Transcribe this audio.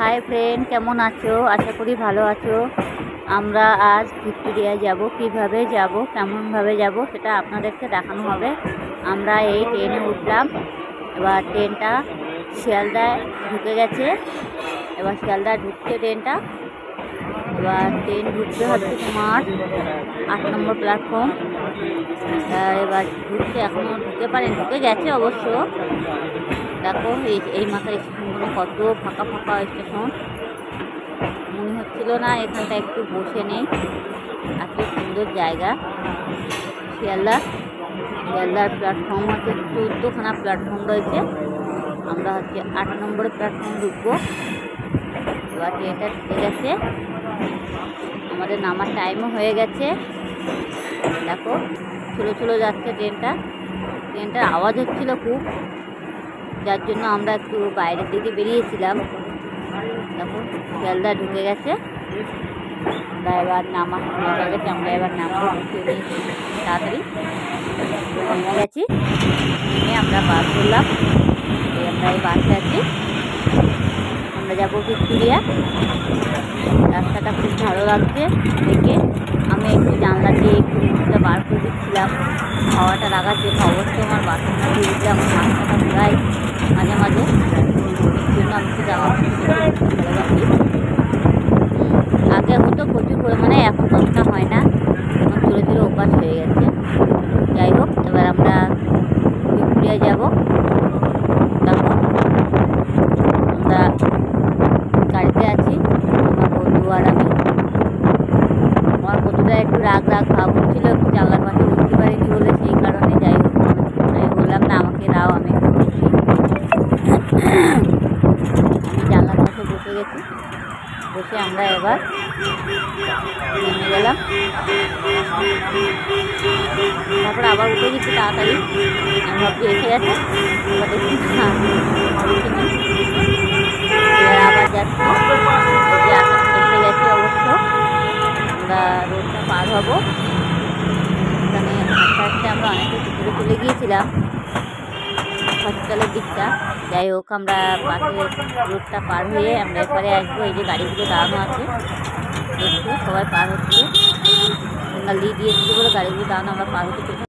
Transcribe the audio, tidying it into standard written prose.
Hi friend, কেমন আছো? আশা করি ভালো আছো। আমরা আজ ভিক্টোরিয়া যাব। কিভাবে যাব, কেমনভাবে যাব সেটা আপনাদেরকে দেখানো হবে। আমরা এই ট্রেনে উঠলাম। এবার ট্রেনটা শিয়ালদায় ঢুকে গেছে। এবার শিয়ালদায় ঢুকছে ট্রেনটা। এবার ট্রেন ঢুকতে হচ্ছে তোমার 8 নম্বর প্ল্যাটফর্ম। এবার ঢুকছে, এখনও ঢুকে গেছে অবশ্য। দেখো এই মাথার স্টেশনগুলো কত ফাঁকা ফাঁকা স্টেশন। মনে হচ্ছিল না এখানটা একটু বসে নেই, এত সুন্দর জায়গা। শিয়ালদার প্ল্যাটফর্ম হচ্ছে 14খানা প্ল্যাটফর্ম রয়েছে। আমরা হচ্ছে 8 নম্বরের প্ল্যাটফর্ম ঢুকবো। এবার ট্রেনটা ঢুকে গেছে, আমাদের নামার টাইমও হয়ে গেছে। দেখো ছোলো যাচ্ছে ট্রেনটার আওয়াজ হচ্ছিল খুব, যার জন্য আমরা একটু বাইরের দিকে বেরিয়েছিলাম। দেখো শিয়ালদা ঢুকে গেছে। আমরা এবার নামার সময় হয়ে গেছে, আমরা এবার নামবো। তাড়াতাড়ি নেমে গেছি, নেমে আমরা বাস করলাম। আমরা এই বাসে আছি, আমরা যাবো ভিক্টোরিয়া। রাস্তাটা খুব ভালো লাগছে দেখে। আমি একটু জানলা দিয়ে একটু মুখটা বার করে দিচ্ছিলাম, হাওয়াটা লাগার জন্য। অবশ্যই আমার বাসের মধ্যে উঠলে আমার মাথাটা ঘুরাই মাঝে মাঝে, এর জন্য আমি একটু জানলা ভালোবাসি। আগে হতো প্রচুর পরিমাণে, এখন ততটা হয় না, এখন ছোটো অভ্যাস হয়ে গেছে। যাই হোক, এবার আমরা ভিক্টোরিয়া যাব। দেখো আমরা গাড়িতে আছি, আমার বন্ধু আর আমি। আমার বন্ধুটা একটু রাগ ভাব হচ্ছিল, একটু জানলার পাশে উঠতে পারিনি বলে, সেই কারণে। যাই হোক, আমি বললাম না আমাকে দাও, আমি একটু খুশি। আমি জানলার পাশে বসে গেছি, বসে আমরা এবার নেমে গেলাম। তারপর আবার উঠে গেছি তাড়াতাড়ি। আমি ভাবছি এসে গেছে, এবার দেখি এবার আবার যাচ্ছি। এসে গেছে অবশ্য। আমরা রোডটা পার হব। এখানে আস্তে আমরা অনেকটা ভিতরে চলে গিয়েছিলাম, হসপিটালের দিকটা। যাই হোক, আমরা বাসে রোডটা পার হয়ে আমরা এরপরে আসবো। এই যে গাড়িগুলো দাঁড়ানো আছে, দেখছো সবাই পার হচ্ছে। লিড দিয়েছি বলে গাড়িগুলো দাঁড়ানো, আমরা পার হতে